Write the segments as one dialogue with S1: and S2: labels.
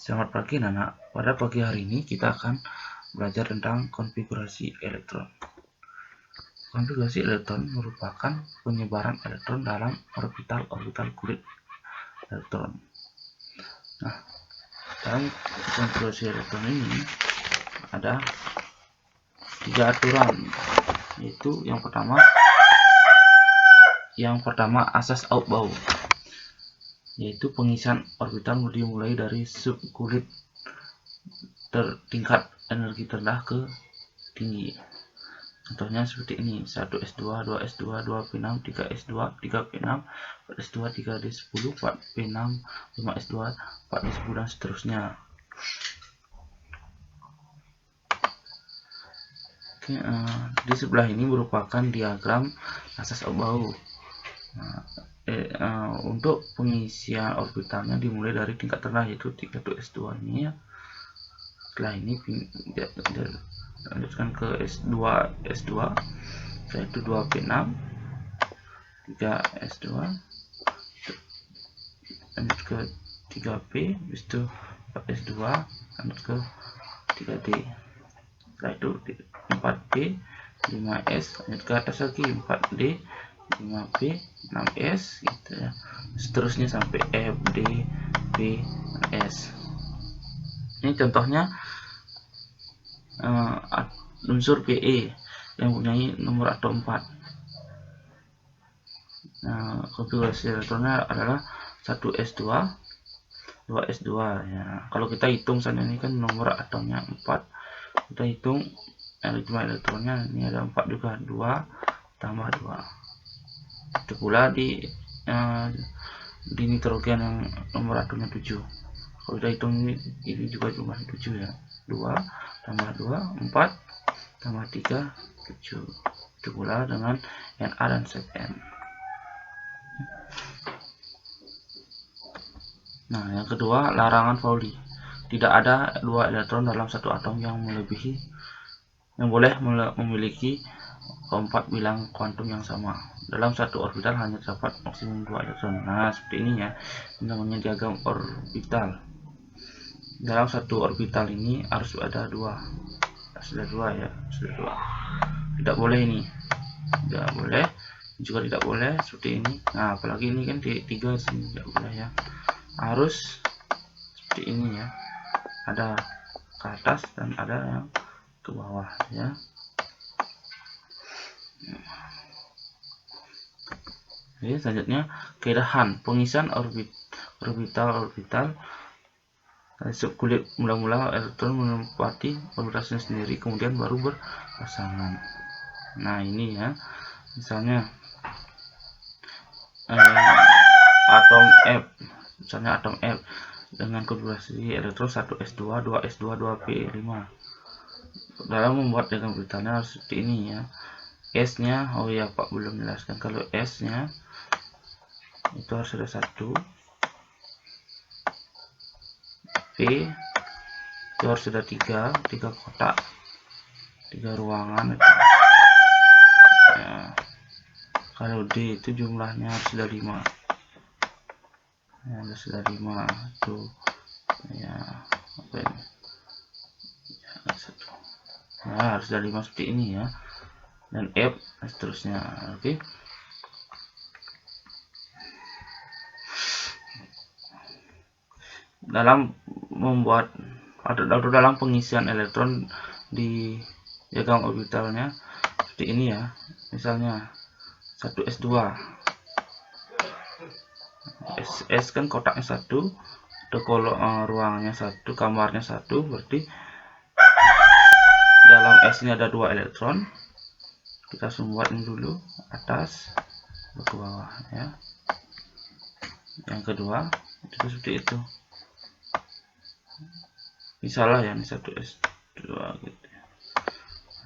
S1: Selamat pagi anak-anak. Pada pagi hari ini kita akan belajar tentang konfigurasi elektron. Konfigurasi elektron merupakan penyebaran elektron dalam orbital-orbital kulit elektron. Nah, dalam konfigurasi elektron ini ada 3 aturan, yaitu yang pertama asas Aufbau, yaitu pengisian orbital dimulai dari subkulit tingkat energi terendah ke tinggi. Contohnya seperti ini: 1s2, 2s2, 2p6, 3s2, 3p6, 4s2, 3d10, 4p6, 5s2, 4d10, dan seterusnya. Oke, di sebelah ini merupakan diagram asas Aufbau. Untuk pengisian orbitalnya dimulai dari tingkat terendah, yaitu 3s2 ini ya. Setelah ini lanjutkan ke S2 yaitu 2p6, 3s2, lanjut ke 3p, habis itu 4s2, lanjut ke 3d. Setelah itu 4p, 5s, lanjut ke atas lagi 4d, 5p, 6s gitu ya. Seterusnya sampai f, d, p, s. Ini contohnya unsur Pe yang mempunyai nomor atom 4. Konfigurasi elektronnya adalah 1s2, 2s2 ya. Kalau kita hitung saja, ini kan nomor atomnya 4, kita hitung jumlah elektronnya, ini ada 4 juga, 2 tambah 2. Itu pula di nitrogen yang nomor atomnya 7. Kalau kita hitung ini juga jumlahnya 7 ya. 2 tambah 2, 4 tambah 3, 7. Itu pula dengan Na dan Zn. Nah, yang kedua, larangan Pauli. Tidak ada 2 elektron dalam satu atom yang boleh memiliki 4 bilang kuantum yang sama. Dalam satu orbital hanya terdapat maksimum 2 elektron. Nah, seperti ini ya. Ini namanya diagram orbital. Dalam satu orbital ini harus ada 2. Sudah 2 ya, sudah 2. Tidak boleh ini. Tidak boleh. Juga tidak boleh seperti ini. Nah, apalagi ini kan 3 sini tidak boleh ya. Harus seperti ini ya. Ada ke atas dan ada yang ke bawah ya. Oke, selanjutnya kaidahan pengisian orbital subkulit. Mula-mula elektron menempati orbitalnya sendiri, kemudian baru berpasangan. Nah, ini ya, misalnya atom F, dengan konfigurasi elektron 1s2, 2s2, 2p5. Dalam membuat diagram orbitalnya harus seperti ini ya. S nya, oh ya Pak belum jelaskan, kalau S nya itu harus ada 1, P itu harus ada 3 kotak, 3 ruangan itu. Ya. Kalau D itu jumlahnya harus ada 5 ya, sudah 5 tuh ya, apa ini ya, 1. Nah, harus ada 5 seperti ini ya, dan F dan seterusnya. Oke. Dalam membuat atau dalam pengisian elektron di diagram orbitalnya seperti ini ya. Misalnya 1s2, S kan kotaknya 1, ada ruangannya 1, kamarnya 1, berarti dalam S ini ada 2 elektron. Kita buat ini dulu, atas ke bawah ya. Yang kedua itu seperti itu. Ini salah ya, ini 1s2 gitu ya.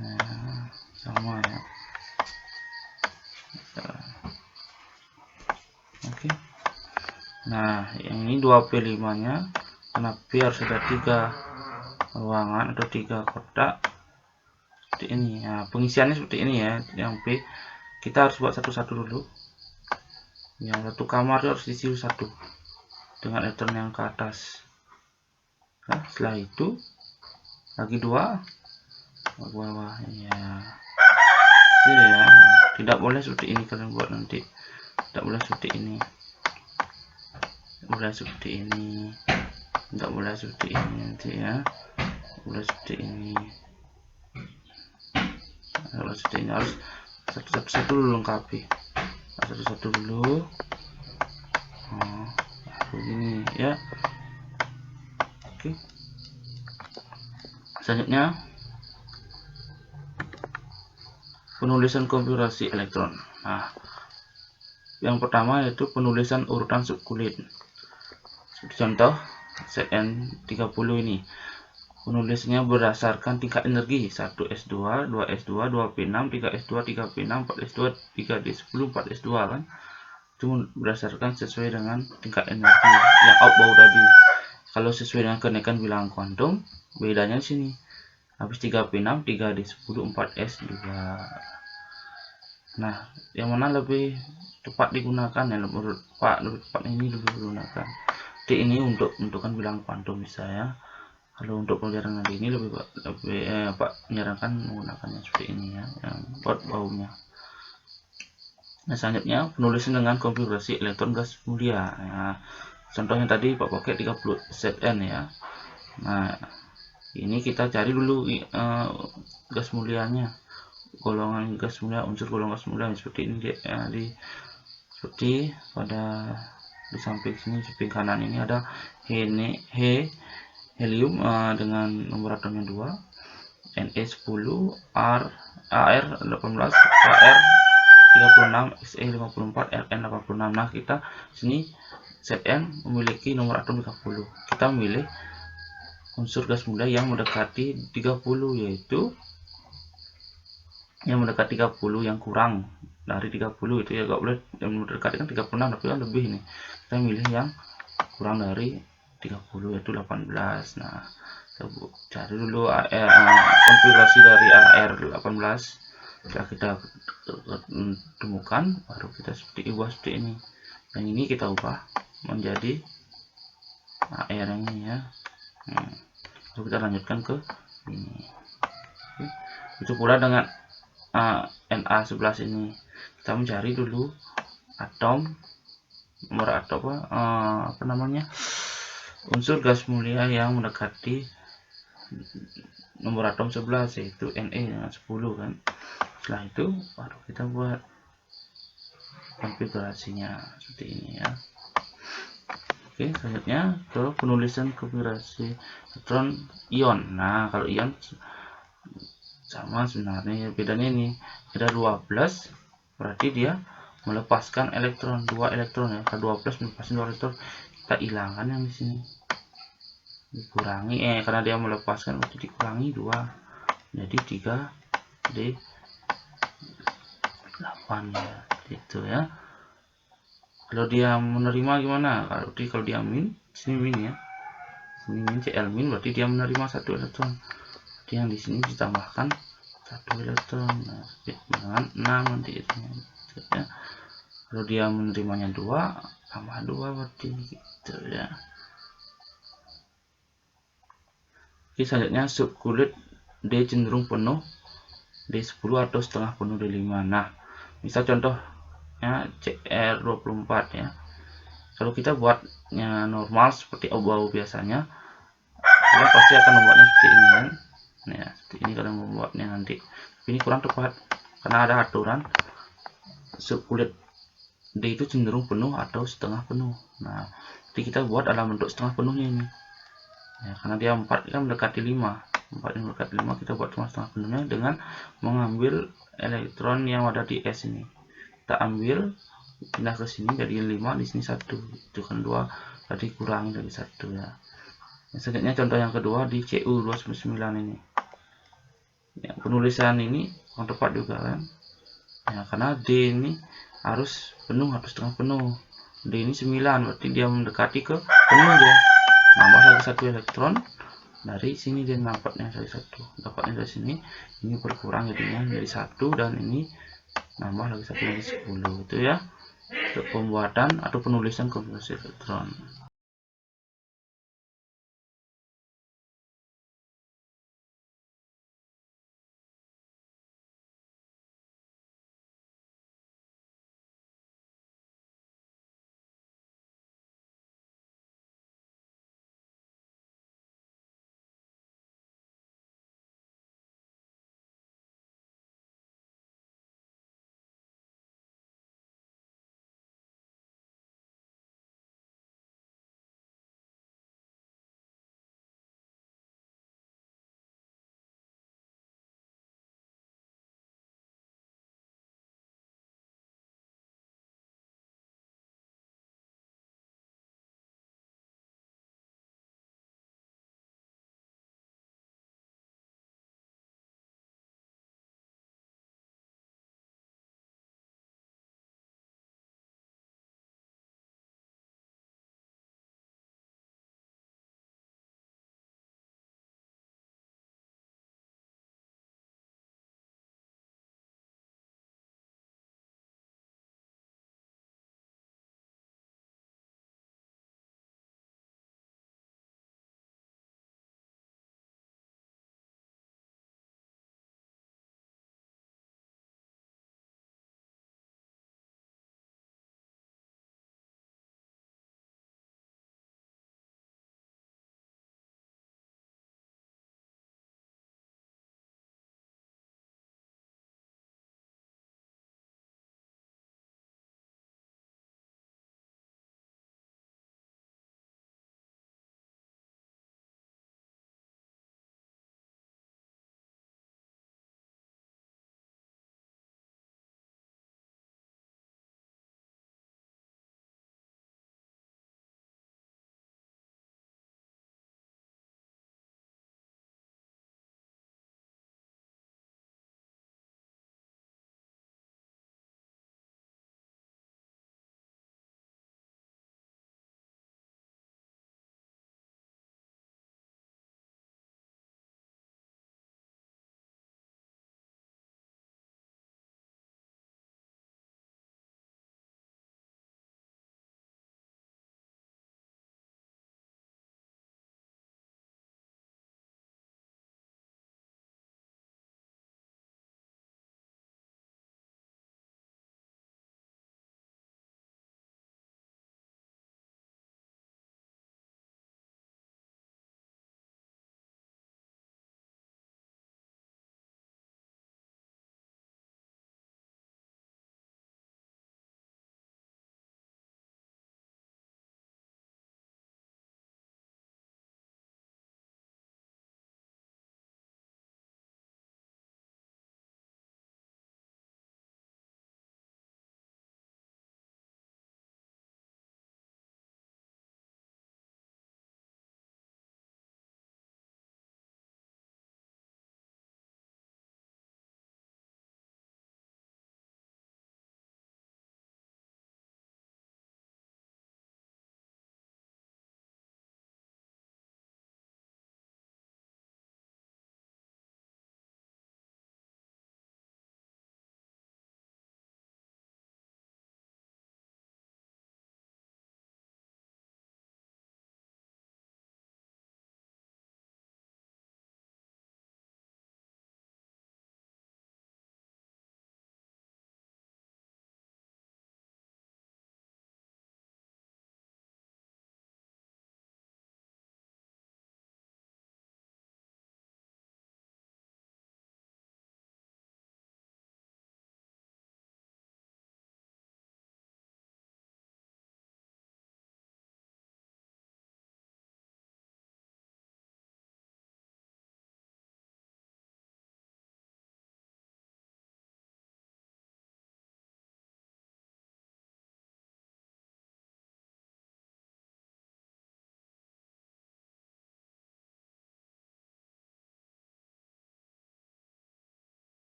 S1: Nah, sama ya. Oke. Nah, yang ini 2p5 nya, karena P harus ada 3 ruangan atau 3 kotak seperti ini ya. Pengisiannya seperti ini ya. Yang P kita harus buat satu-satu dulu ya. Satu kamar harus diisi 1 dengan elektron yang ke atas. Nah, setelah itu lagi 2 ke bawah ya. Ya, tidak boleh seperti ini kalian buat nanti, tidak boleh seperti ini, tidak boleh seperti ini, tidak boleh seperti ini nanti ya, boleh seperti ini. Kalau seperti ini harus satu-satu dulu lengkapi, satu-satu dulu. Begini ya. Oke, selanjutnya penulisan konfigurasi elektron. Nah, yang pertama yaitu penulisan urutan subkulit. Contoh ZN30 ini penulisannya berdasarkan tingkat energi 1S2, 2S2, 2P6, 3S2, 3P6, 4S2, 3D10, 4S2 kan. Itu berdasarkan sesuai dengan tingkat energi yang out bau tadi. Kalau sesuai dengan kenaikan bilangan kuantum, bedanya di sini. Habis 3P6, 3D10, 4S2. Nah, yang mana lebih tepat digunakan ya, lebih tepat ini lebih digunakan. Jadi ini untuk menentukan bilangan kuantum bisa ya. Kalau untuk pelajaran nanti ini lebih menyarankan menggunakannya seperti ini ya, yang buat baunya. Nah, selanjutnya penulisan dengan konfigurasi elektron gas mulia. Nah, contohnya tadi Pak pakai 30 Zn ya. Nah, ini kita cari dulu gas mulianya, golongan gas mulia, unsur golongan gas mulia seperti ini ya, seperti pada di samping sini, samping kanan ini ada helium dengan nomor atomnya 2, Ne10, Ar18, Kr36, Se54, Rn86. Nah, kita sini Zn memiliki nomor atom 30. Kita memilih unsur gas mulia yang mendekati 30, yaitu yang mendekati 30 yang kurang dari 30 itu ya, gak boleh yang mendekati kan 36 tapi kan lebih nih. Kita milih yang kurang dari 30 yaitu 18. Nah, kita cari dulu konfigurasi dari AR18. Setelah kita temukan, baru kita ubah seperti ini. Yang ini kita ubah menjadi AR ini ya. Lalu kita lanjutkan ke ini. Itu pula dengan Na11 ini, kita mencari dulu atom, nomor atom apa namanya, unsur gas mulia yang mendekati nomor atom 11 yaitu Ne dengan 10 kan. Setelah itu baru kita buat konfigurasinya seperti ini ya. Oke, selanjutnya ke penulisan konfigurasi elektron ion. Nah, kalau ion sama sebenarnya, bedanya ini ada 12, berarti dia melepaskan elektron 2 elektron ya. Kalau 12 melepaskan 2 elektron, kita hilangkan yang di sini, dikurangi karena dia melepaskan berarti dikurangi 2, jadi 3D8 ya, gitu ya. Kalau dia menerima gimana? Kalau dia min, sini min ya, sini min, Cl min, berarti dia menerima 1 elektron. Berarti yang di sini ditambahkan 1 elektron, nah, dengan 6 nanti itu ya. Kalau dia menerimanya 2, tambah 2 berarti gitu ya. Oke, selanjutnya subkulit D cenderung penuh, D10 atau setengah penuh D5. Nah, misal contohnya Cr24 ya. Kalau kita buatnya normal seperti abu-abu biasanya, kita pasti akan membuatnya seperti ini kan. Nah, seperti ini kalau membuatnya nanti. Ini kurang tepat karena ada aturan subkulit D itu cenderung penuh atau setengah penuh. Nah, jadi kita buat dalam bentuk setengah penuhnya ini. Ya, karena dia 4 kan mendekati 5. 4 yang mendekati 5 kita buat cuma setengah penuhnya dengan mengambil elektron yang ada di S ini. Kita ambil, pindah ke sini jadi 5, di sini 1. Itu kan 2, berarti kurangi dari 1 ya. Selanjutnya contoh yang kedua di Cu29 ini. Ya, penulisan ini yang tepat juga kan. Ya, karena D ini harus penuh atau setengah penuh. D ini 9, berarti dia mendekati ke penuh dia. Nambah lagi 1 elektron dari sini, dia dapatnya dari 1, dapatnya dari sini, ini berkurang jadinya jadi 1, dan ini nambah lagi 1 jadi 10 itu ya, untuk pembuatan atau penulisan konfigurasi elektron.